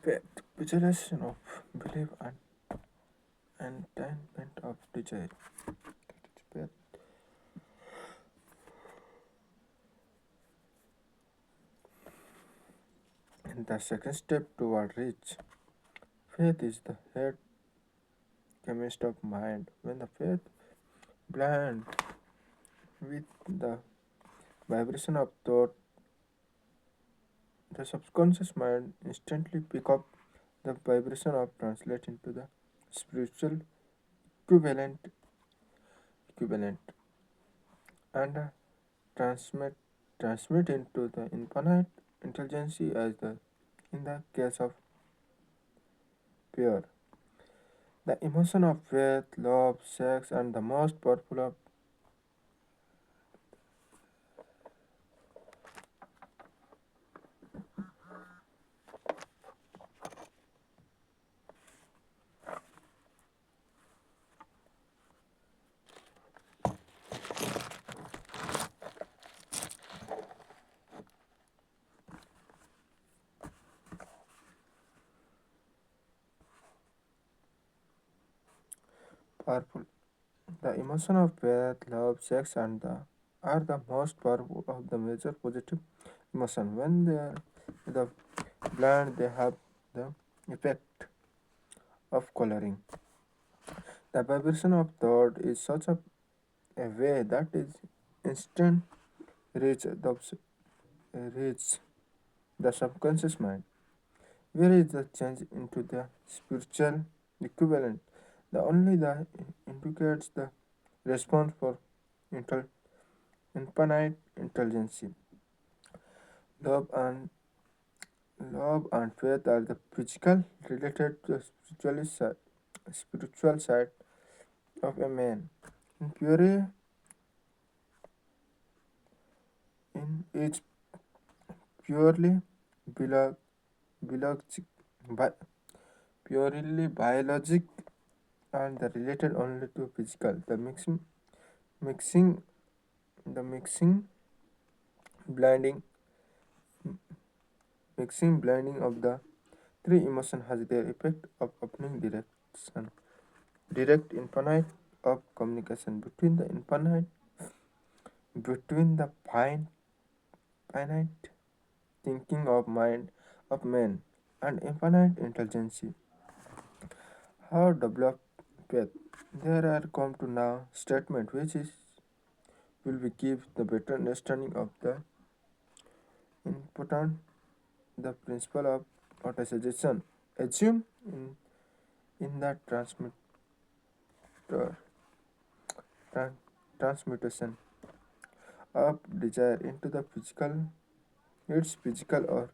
Faith, visualization of belief and entertainment of desire. Faith. And the second step toward reach. Faith is the head chemist of mind. When the faith blend with the vibration of thought, the subconscious mind instantly pick up the vibration of translate into the spiritual equivalent and transmit transmit into the infinite intelligence as the in the case of fear. The emotion of faith, love, sex, and the most powerful of powerful. The emotion of faith, love, sex, and the are the most powerful of the major positive emotion. When they are the blend, they have the effect of coloring. The vibration of thought is such a way that is instant reach the subconscious mind. Where is the change into the spiritual equivalent? The only the indicates the response for intel, infinite intelligence. Love and love and faith are the physical related to the spiritual side of a man. In pure in is purely biologic, biologic, bi- purely biologic and the related only to physical. Mixing, the blending, blending of the three emotion has their effect of opening direction, direct infinite of communication between the finite thinking of mind of man and infinite intelligence. How develop faith? There are come to now statement which is will be give the better understanding of the important the principle of autosuggestion. Assume in the tran- transmutation of desire into the physical its physical or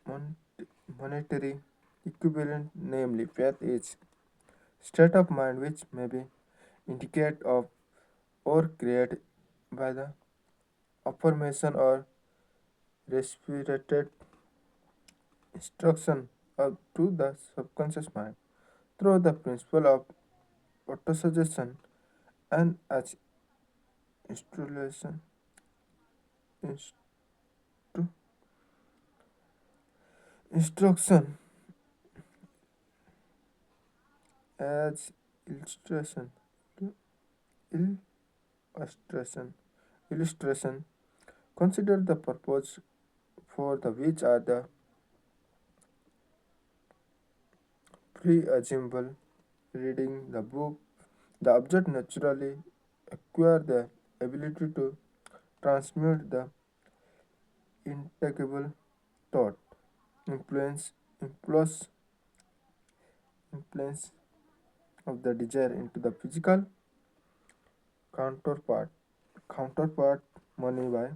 mon- monetary equivalent, namely faith is state of mind which may be indicate of or created by the affirmation or respirated instruction of to the subconscious mind through the principle of autosuggestion and as instruction, instru- instruction as illustration, illustration, illustration. Consider the purpose for the which are the pre-assemble reading the book. The object naturally acquire the ability to transmute the intangible thought, influence, influence, influence of the desire into the physical counterpart. Counterpart money by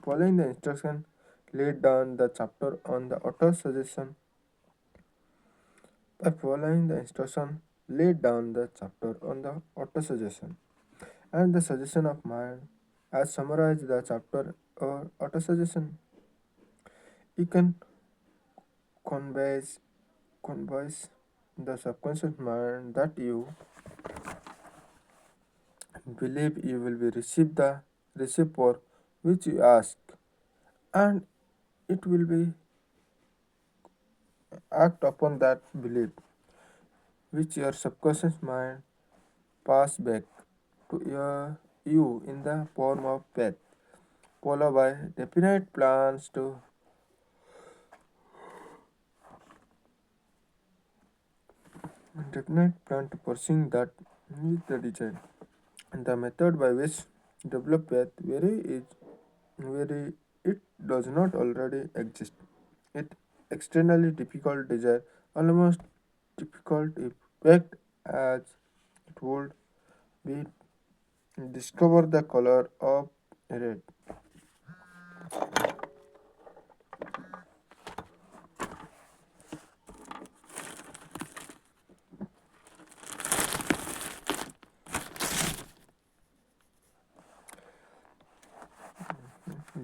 following the instruction laid down the chapter on the auto suggestion. By following the instruction laid down the chapter on the auto suggestion and the suggestion of mind as summarized the chapter or auto suggestion, you can conveys conveys the subconscious mind that you believe you will be receive for which you ask, and it will be act upon that belief, which your subconscious mind pass back to you in the form of faith, followed by definite plan to pursue that is the design. And the method by which develop faith very it does not already exist. It externally difficult desire, almost difficult if fact as it would be discover the color of red.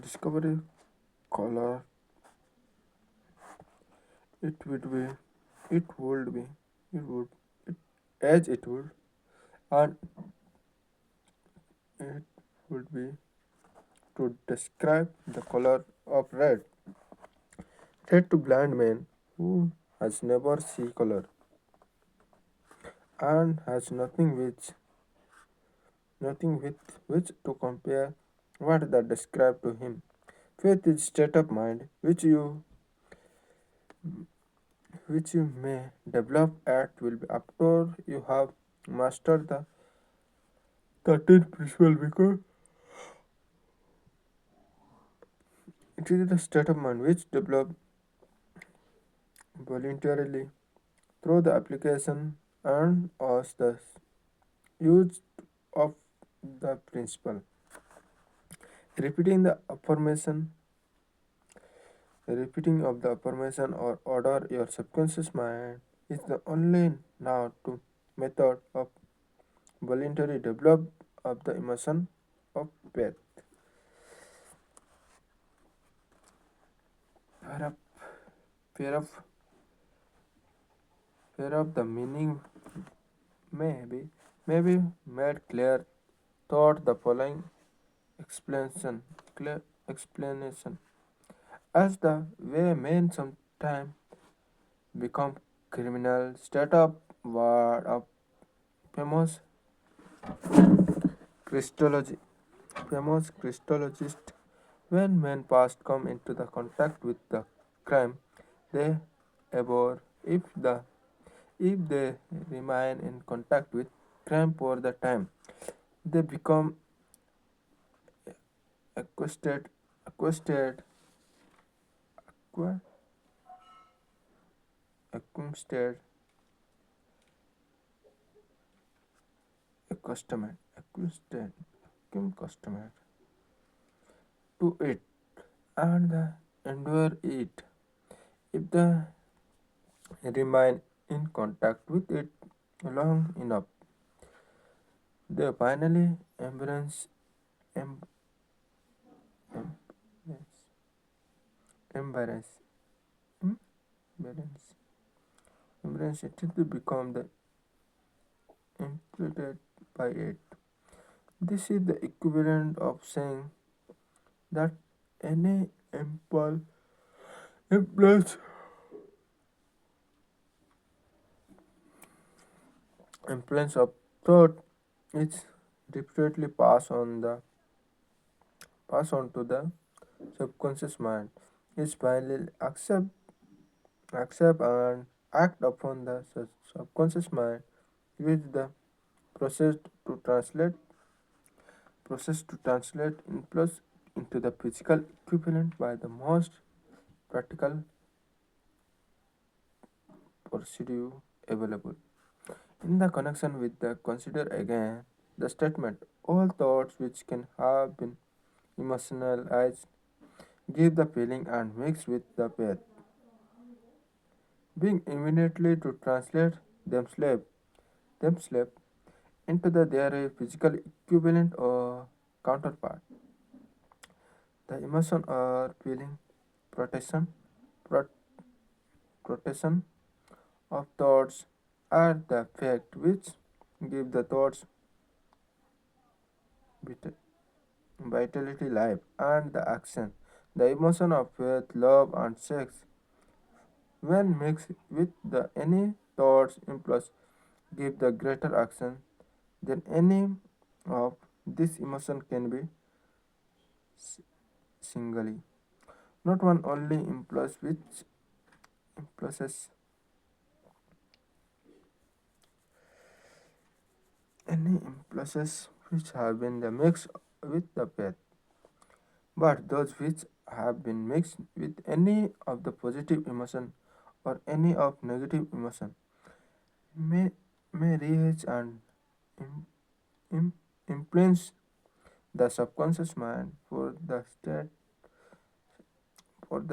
Discovery color it would be it would be it would it, as it would and it would be to describe the color of red. Red to blind man who has never seen color and has nothing with which to compare what that describe to him. Faith is state of mind which you may develop at will be after you have mastered the 13 principle because it is the state of mind which develop voluntarily through the application and as the use of the principle. Repeating the affirmation, repeating of the affirmation or order your subconscious mind is the only now to method of voluntary develop of the emotion of faith. Fear of, fear of, fear of the meaning may be made clear thought the following explanation clear explanation as the way men sometimes become criminal state of word of famous Christology. Famous Christologist, when men past come into the contact with the crime, they abhor if they remain in contact with crime for the time, they become acquainted, acqua- acquainted, accustomed to it, and endure it. If they remain in contact with it long enough, they finally em- embrace, embrace, embrace it to become the inflated by it. This is the equivalent of saying that any impulse, influence of thought is repeatedly passed on to the subconscious mind. Is finally accept and act upon the subconscious mind with the process to translate impulse into the physical equivalent by the most practical procedure available. In the connection with the consider again the statement all thoughts which can have been emotionalized give the feeling and mix with the faith, being immediately to translate themselves into their physical equivalent or counterpart. The emotion or feeling protection, pro- protection of thoughts are the fact which give the thoughts vit- vitality, life, and the action. The emotion of faith, love, and sex When mixed with the any thoughts impulse give the greater action, then any of this emotion can be singly. Not one only impulse which impulses any impulses which have been the mix with the path, but those which have been mixed with any of the positive emotion or any of negative emotion may may reach and im- im- influence the subconscious mind for the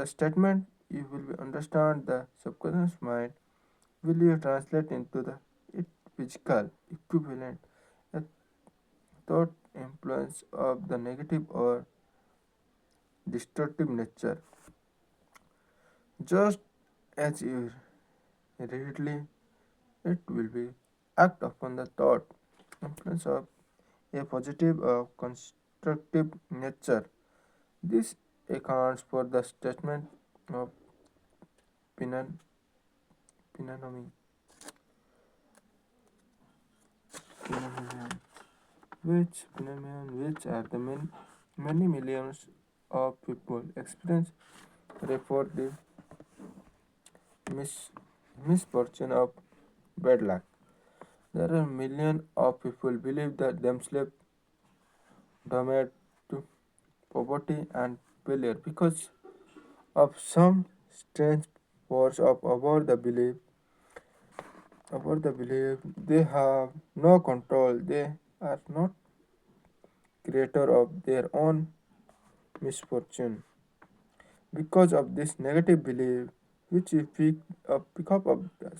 statement you will be understand the subconscious mind will you translate into the it physical equivalent a thought influence of the negative or destructive nature just as you readily it will be act upon the thought influence of a positive or constructive nature. This accounts for the statement of Pinan, Pinanomy, Pinanomy, which are the many millions of people experience report the mis, misfortune of bad luck. There are millions of people believe that themselves doomed to poverty and failure because of some strange force of about the belief they have no control, they are not creator of their own misfortune. Because of this negative belief, which we pick up of the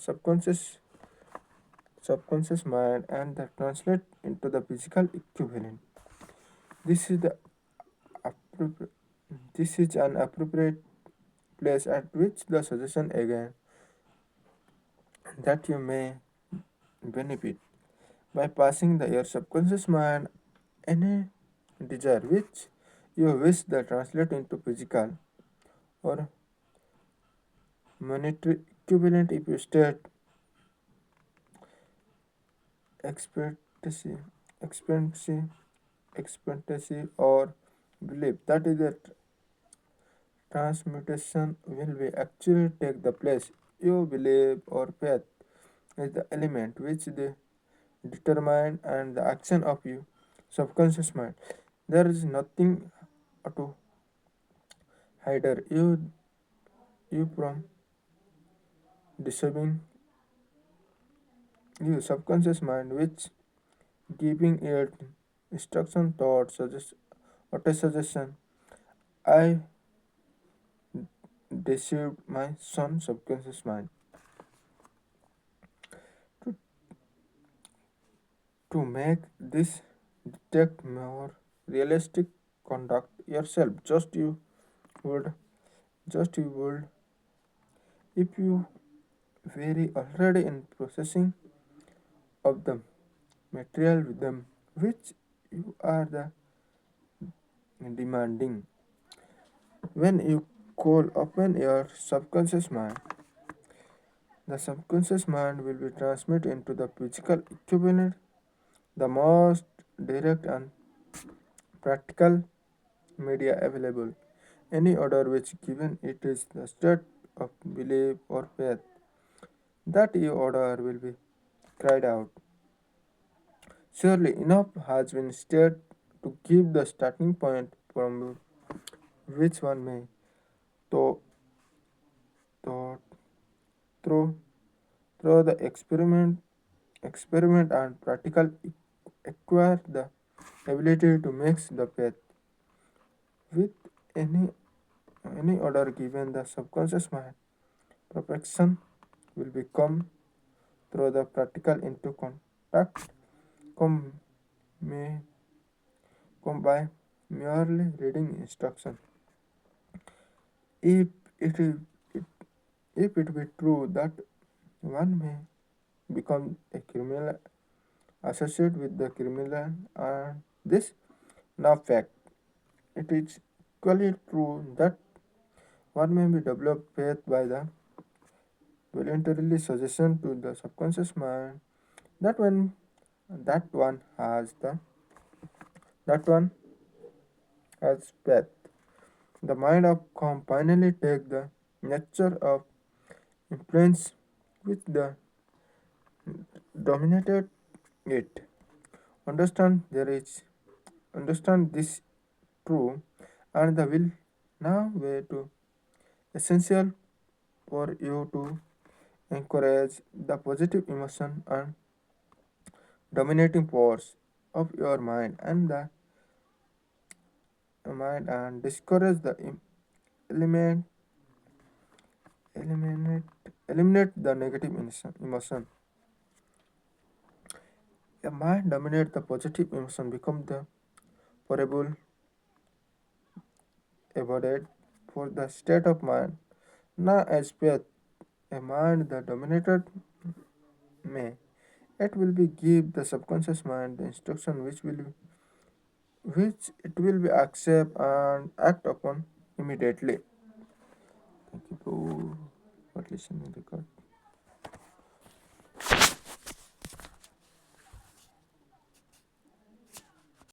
subconscious mind and that translate into the physical equivalent. This is the appropri- this is an appropriate place at which the suggestion again that you may benefit by passing the your subconscious mind any desire which you wish that translate into physical or monetary equivalent if you state expectancy, expectancy, expectancy or belief that is the transmutation will be actually take the place. You believe or faith is the element which they determine and the action of you subconscious mind. There is nothing to hinder you from disturbing you subconscious mind which giving it instruction thought suggest auto suggestion. I deceived my son subconscious mind to, to make this detect more realistic conduct yourself would just you would if you very already in processing of the material with them which you are the demanding when you call upon your subconscious mind. The subconscious mind will be transmitted into the physical equivalent, the most direct and practical media available. Any order which given it is the state of belief or faith that you order will be cried out. Surely enough has been stated to give the starting point from which one may thought, thought through through the experiment and practical acquire the ability to mix the faith with any any order given the subconscious mind. Perfection will become through the practical into contact come may come by merely reading instruction. If it is if it be true that one may become a criminal associated with the criminal and this now fact, it is equally true that one may be developed faith by the voluntarily suggestion to the subconscious mind that when that one has the that one has faith. The mind of calm finally take the nature of influence which the dominated it. Understand there is understand this true and the will now way to essential for you to encourage the positive emotion and dominating force of your mind and discourage the element eliminate eliminate the negative emotion. A mind dominate the positive emotion become the portable avoided for the state of mind. Now as faith, a mind that dominated may it will be give the subconscious mind the instruction which it will be accept and act upon immediately. Thank you for listening the record.